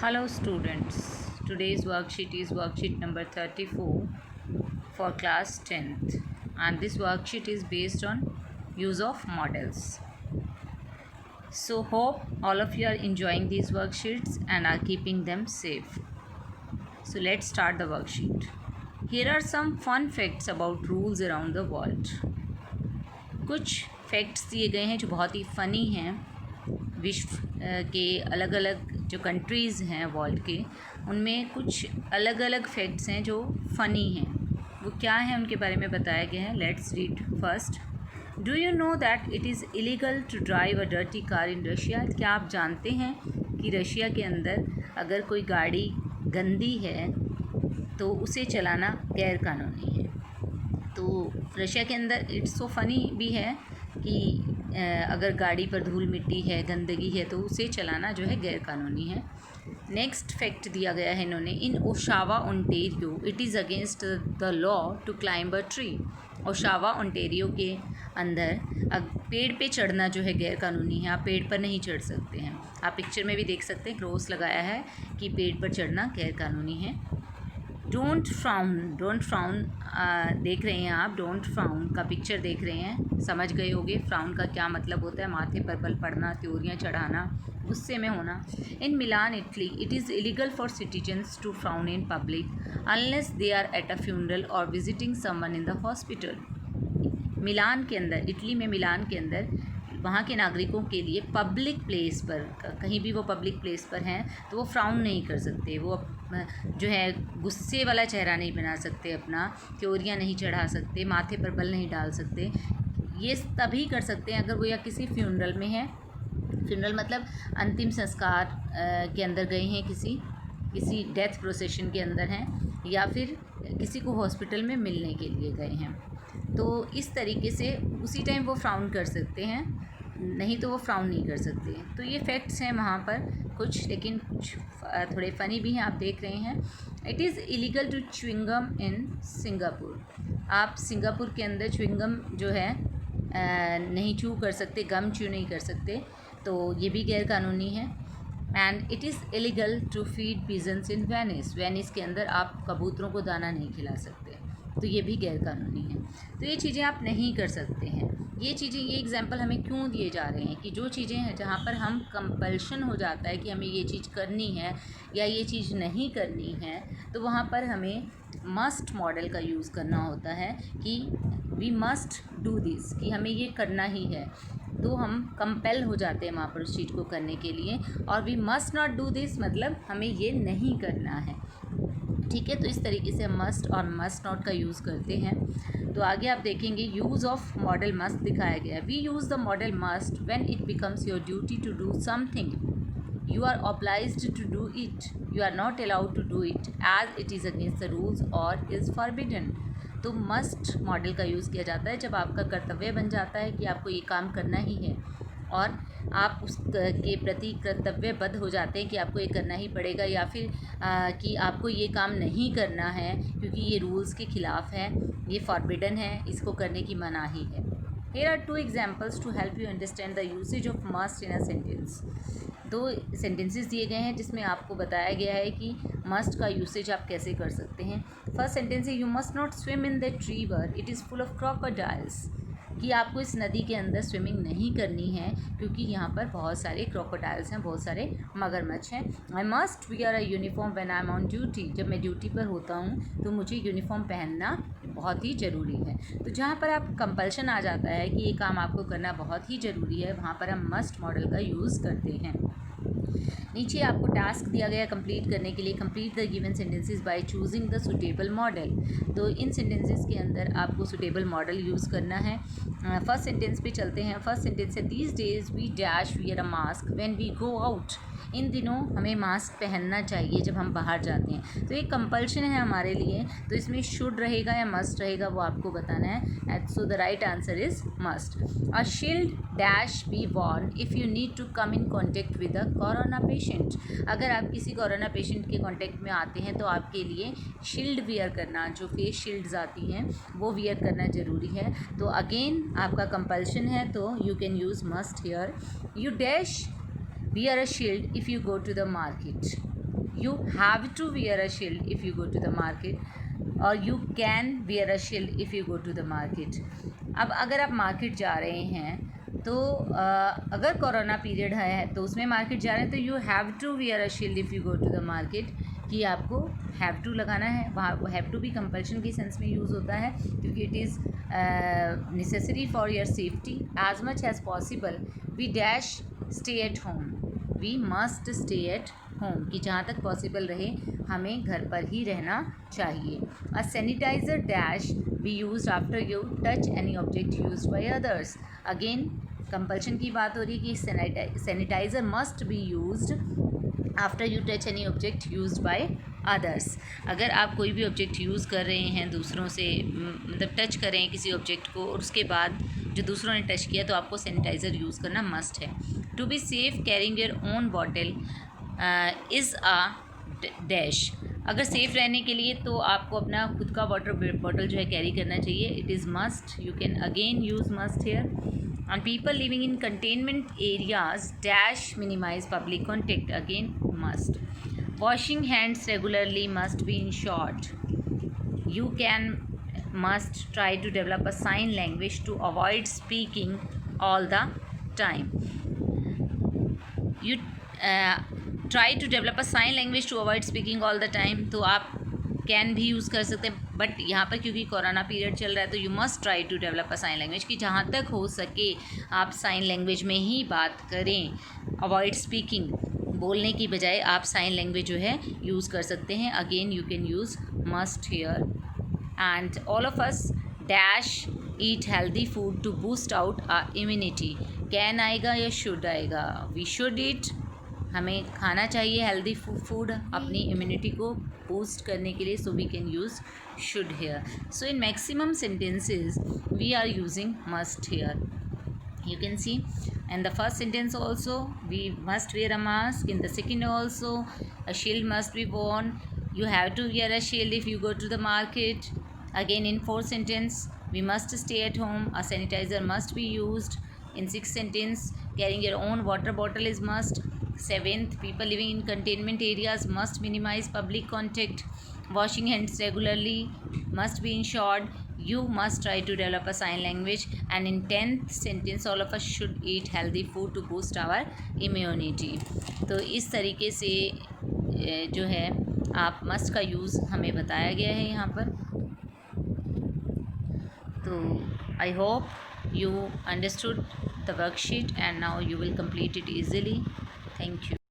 Hello students, today's worksheet is worksheet number 34 for class 10th, and this worksheet is based on use of models. So hope all of you are enjoying these worksheets and are keeping them safe. So let's start the worksheet. Here are some fun facts about rules around the world. कुछ facts दिए गए हैं जो बहुत ही funny हैं विश्व के अलग अलग जो कंट्रीज़ हैं वर्ल्ड के, उनमें कुछ अलग अलग फैक्ट्स हैं जो फ़नी हैं। वो क्या है उनके बारे में बताया गया है। Let's read first. Do you know that it is illegal to drive a dirty car in Russia? क्या आप जानते हैं कि रशिया के अंदर अगर कोई गाड़ी गंदी है तो उसे चलाना गैर कानूनी है। तो रशिया के अंदर इट्स सो फनी भी है कि अगर गाड़ी पर धूल मिट्टी है, गंदगी है, तो उसे चलाना जो है गैर कानूनी है। नेक्स्ट फैक्ट दिया गया है इन्होंने, in Oshawa Ontario it is against the law to climb a tree. Oshawa Ontario के अंदर पेड़ पे चढ़ना जो है गैर कानूनी है। आप पेड़ पर नहीं चढ़ सकते हैं। आप पिक्चर में भी देख सकते हैं, क्रॉस लगाया है कि पेड़ पर चढ़ना गैर कानूनी है। डोंट फ्राउन देख रहे हैं आप, डोंट फ्राउन का पिक्चर देख रहे हैं, समझ गए होंगे फ्राउन का क्या मतलब होता है। माथे पर बल पड़ना, त्योरियाँ चढ़ाना, गुस्से में होना। In Milan Italy it is illegal for citizens to frown in public unless they are at a funeral और visiting someone in the hospital. Milan के अंदर, इटली में मिलान के अंदर वहाँ के नागरिकों के लिए पब्लिक प्लेस पर, कहीं भी वो पब्लिक प्लेस पर हैं तो वो फ्राउन नहीं कर सकते। वो जो है गुस्से वाला चेहरा नहीं बना सकते अपना, त्योरियाँ नहीं चढ़ा सकते, माथे पर बल नहीं डाल सकते। ये तभी कर सकते हैं अगर वो या किसी फ्यूनरल में है। फ्यूनरल मतलब अंतिम संस्कार के अंदर गए हैं, किसी डेथ प्रोसेशन के अंदर हैं, या फिर किसी को हॉस्पिटल में मिलने के लिए गए हैं। तो इस तरीके से उसी टाइम वो फ्राउन कर सकते हैं, नहीं तो वो फ्राउन नहीं कर सकते। तो ये फैक्ट्स हैं वहाँ पर कुछ, लेकिन कुछ थोड़े फ़नी भी हैं, आप देख रहे हैं। It is illegal to chewing gum in Singapore. आप सिंगापुर के अंदर च्युइंगम जो है नहीं च्यू कर सकते, गम च्यू नहीं कर सकते, तो ये भी गैर कानूनी है। And it is illegal to feed pigeons in Venice. Venice के अंदर आप कबूतरों को दाना नहीं खिला सकते, तो ये भी गैर कानूनी है। तो ये चीज़ें आप नहीं कर सकते हैं। ये चीज़ें, ये एग्जाम्पल हमें क्यों दिए जा रहे हैं कि जो चीज़ें हैं जहाँ पर हम कंपल्शन हो जाता है कि हमें ये चीज़ करनी है या ये चीज़ नहीं करनी है, तो वहाँ पर हमें मस्ट मॉडल का यूज़ करना होता है कि वी मस्ट डू दिस, कि हमें ये करना ही है। तो हम कंपेल हो जाते हैं वहाँ पर उस चीज़ को करने के लिए। और we must not do this मतलब हमें ये नहीं करना है। ठीक है, तो इस तरीके से हम मस्ट और मस्ट नॉट का यूज़ करते हैं। तो आगे आप देखेंगे यूज़ ऑफ मॉडल मस्ट दिखाया गया है। We use the model must when it becomes your duty to do something you are obliged to do it, you are not allowed to do it as it is against the rules और is forbidden. तो must model का use किया जाता है जब आपका कर्तव्य बन जाता है कि आपको ये काम करना ही है और आप उसके प्रति कर्तव्यबद्ध हो जाते हैं कि आपको ये करना ही पड़ेगा, या फिर कि आपको ये काम नहीं करना है क्योंकि ये रूल्स के ख़िलाफ़ है, ये फॉरबिडन है, इसको करने की मनाही है। Here are two examples to help you understand the usage of must in a sentence. दो सेंटेंसेस दिए गए हैं जिसमें आपको बताया गया है कि मस्ट का यूसेज आप कैसे कर सकते हैं। फर्स्ट सेंटेंस है, you must not swim in that river it is full of crocodiles. कि आपको इस नदी के अंदर स्विमिंग नहीं करनी है क्योंकि यहाँ पर बहुत सारे क्रोकोडाइल्स हैं, बहुत सारे मगरमच्छ हैं। I must wear a uniform when I am on duty. जब मैं ड्यूटी पर होता हूँ तो मुझे यूनिफॉर्म पहनना बहुत ही ज़रूरी है। तो जहाँ पर आप कंपल्शन आ जाता है कि ये काम आपको करना बहुत ही ज़रूरी है, वहाँ पर हम मस्ट मॉडल का यूज़ करते हैं। नीचे आपको टास्क दिया गया कंप्लीट करने के लिए, complete the given sentences by choosing the suitable model. तो इन सेंटेंसेस के अंदर आपको सुटेबल मॉडल यूज़ करना है। फर्स्ट सेंटेंस पे चलते हैं। फर्स्ट सेंटेंस है, these days we dash wear a mask when we go out. इन दिनों हमें मास्क पहनना चाहिए जब हम बाहर जाते हैं। तो एक कंपल्शन है हमारे लिए, तो इसमें शुड रहेगा या मस्ट रहेगा वो आपको बताना है। So the right answer is must. A shield dash be worn if you need to come in contact with a corona patient. अगर आप किसी कोरोना पेशेंट के कॉन्टेक्ट में आते हैं तो आपके लिए शील्ड वियर करना, जो फेस शील्ड्स आती हैं वो वियर करना ज़रूरी है। तो अगेन आपका कंपल्शन है, तो you can use must here. You dash wear a shield if you go to the market. You have to wear a shield if you go to the market, or you can wear a shield if you go to the market. अब अगर आप market जा रहे हैं तो अगर corona period है तो उसमें मार्केट जा रहे हैं तो you have to wear a shield if you go to the market, कि आपको हैव टू लगाना है। वहाँ हैव टू भी कंपल्शन के सेंस में यूज़ होता है, क्योंकि it is necessary for your safety. As much as possible we dash stay at home, we must stay at home, कि जहाँ तक पॉसिबल रहे हमें घर पर ही रहना चाहिए। A sanitizer dash be use after you touch any object use by others. Again compulsion की बात हो रही है कि sanitizer must be used after you touch any object use by others. अगर आप कोई भी ऑब्जेक्ट यूज़ कर रहे हैं दूसरों से, मतलब टच कर रहे हैं किसी ऑब्जेक्ट को और उसके बाद जो दूसरों ने टच किया, तो आपको सैनिटाइज़र यूज़ करना मस्ट है। To be safe carrying your own bottle is a dash. अगर सेफ़ रहने के लिए तो आपको अपना खुद का वाटर बॉटल जो है कैरी करना चाहिए। It is must, you can again use must here. And people living in containment areas dash minimize public contact, again must. Washing hands regularly must be ensured. You must try to develop a sign language to avoid speaking all the time. You try to develop a sign language to avoid speaking all the time, तो आप can भी use कर सकते हैं, but यहाँ पर क्योंकि corona period चल रहा है तो you must try to develop a sign language, कि जहाँ तक हो सके आप साइन लैंग्वेज में ही बात करें। अवॉइड स्पीकिंग, बोलने की बजाय आप साइन लैंग्वेज जो है यूज़ कर सकते हैं। Again you can use must here. And all of us dash eat healthy food to boost out our immunity. Can आएगा या शुड आएगा? वी शुड ईट, हमें खाना चाहिए हेल्दी फूड अपनी इम्यूनिटी को बूस्ट करने के लिए, so we can use should here. So in maximum sentences we are using must here. You can see in the first sentence also we must wear a mask, in the second also a shield must be worn, you have to wear a shield if you go to the market. Again in fourth sentence we must stay at home, a sanitizer must be used. In sixth sentence carrying your own water bottle is must. Seventh, people living in containment areas must minimize public contact. Washing hands regularly must be ensured. You must try to develop a sign language. And in 10th sentence all of us should eat healthy food to boost our immunity. तो इस तरीके से जो है आप must का use हमें बताया गया है यहाँ पर। तो I hope you understood the worksheet and now you will complete it easily. Thank you.